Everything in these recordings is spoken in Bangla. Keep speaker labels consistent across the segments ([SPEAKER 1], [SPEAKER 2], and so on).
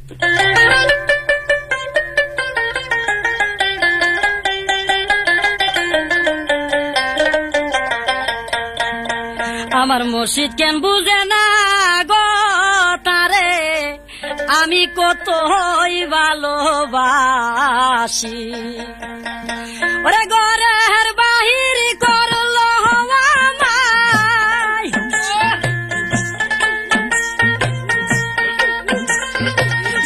[SPEAKER 1] আমার মুর্শিদ কেন বুঝে না গো তারে আমি কতই ভালোবাসি। ওরে ঘরের বাহির করলো আমায়,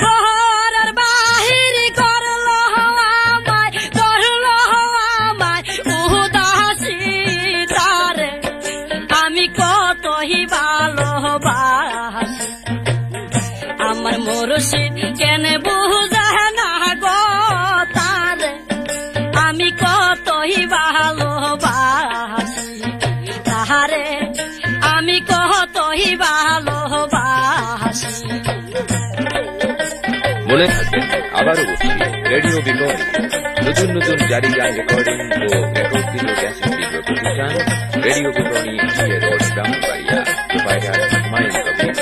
[SPEAKER 1] ঘরের বাহির করলো আমায়, করলো আমায় উদাসী তারে আমি কতই ভালোবাসি। আমার মুর্শিদ কেন বুঝে না গো তারে আমি কতই ভালোবাসি, তাহারে আমি কতই ভালোবাসি।
[SPEAKER 2] মনে থাকবেন আবারও বলছি, রেডিও বিকরণী নতুন নতুন জারি গান রেকর্ডিং ও একত্রিত ক্যাসেট ভিডিও প্রতিষ্ঠান রেডিও বিকরণী রোড ব্রাহ্মণবাড়িয়া প্রোভাইডার হুমায়ুন কবির।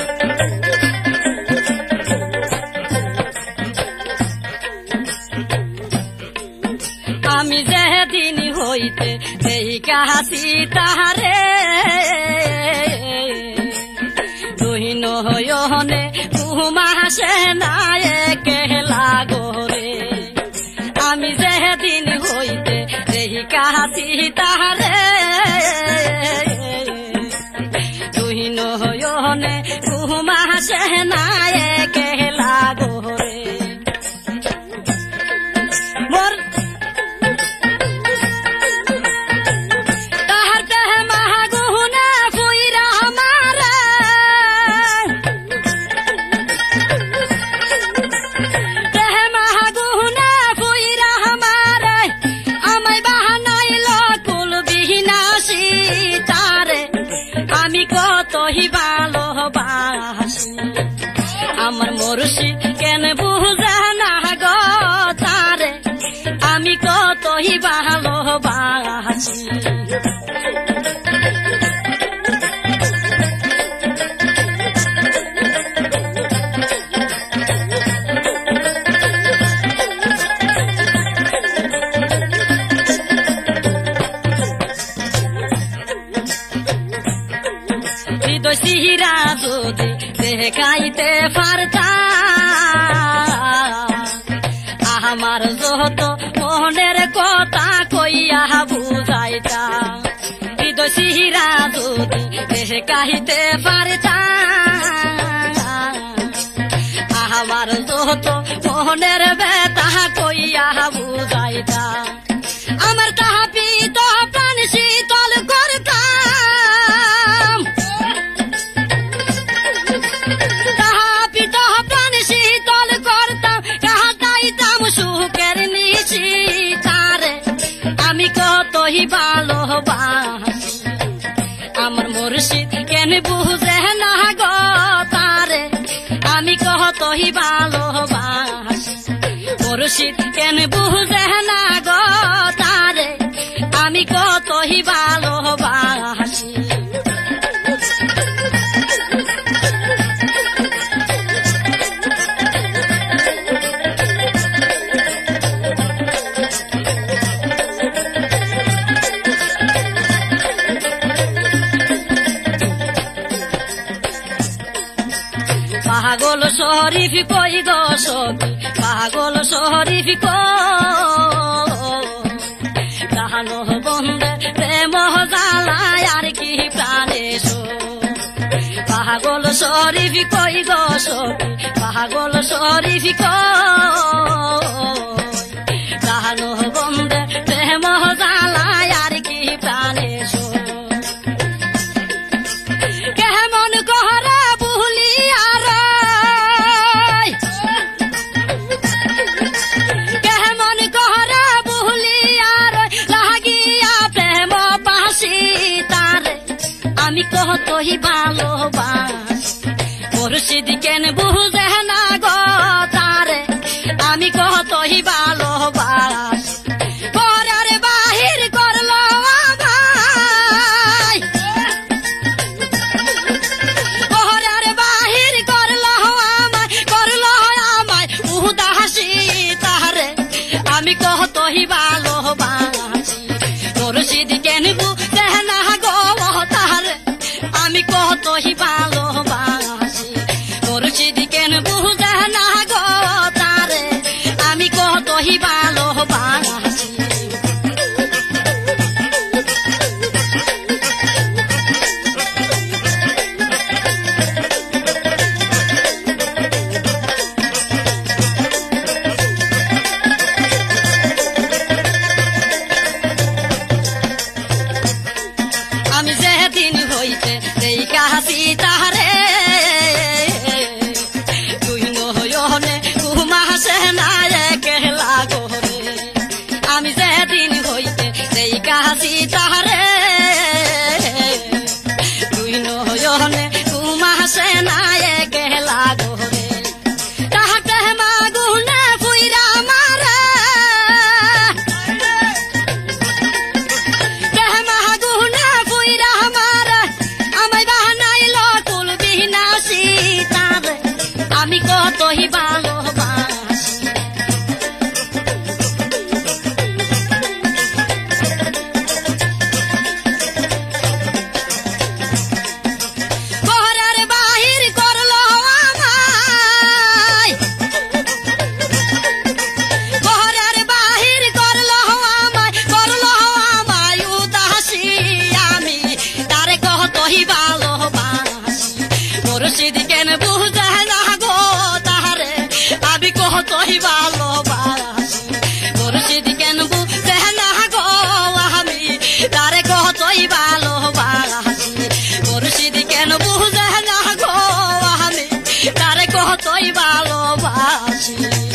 [SPEAKER 1] আমি যেদিন হইতে সেই কাহাসি তাহারে দুহিন হয়নে কুমাসে নাই কেলা গোরে। আমি যেদিন হইতে সেই কাহাসি তাহারে দুহিন হয়নে কুমাসে নাই কেলা গোরে। আমার মুর্শিদ কেন বুঝে না গো তারে আমি কতই ভালোবাসি। সিহিরা যদি দেখাইতে পারতাম আমার যত মনের কথা কইয়া বুঝাইতাম। হৃদয় সিহিরা যদি দেখাইতে পারতাম আমার যত মনের ব্যথা কইয়া বুঝাইতাম। আমার তাহা পিত প্রাণ শীতল করতাম, শীতল করতাম কাহা গাইতাম সুখের নিশি তারে আমি কতই ভালোবাসি। আমার মুর্শিদ কেন বুঝে না গো তারে আমি কতই ভালোবাসি। মুর্শিদ কেন বুঝে না গো তারে আমি কতই ভালোবাসি। পাগল শরীফ কই গো সখী, পাগল শরীফ কাহানো বন্ধে প্রেম জ্বালায় আর কি প্রাণে পাগল শরীফ কই গো সখী, পাগল শরীফ কাহানো বন্ধে প্রেম জ্বালায় আর কি প্রাণে কেমন কহরা বুলিয়ার কেমন কহরা বুলিয়ার লাগিয়া প্রেম পাশি তারে আমি কতই ভালোবাসি। মুর্শিদ কেন বুঝে না গো তারে আমি কতই ভালোবাসি। ঘরের বাহির করলো আমায়, ঘরের বাহির করলো আমায়, করলো ভালোবাসি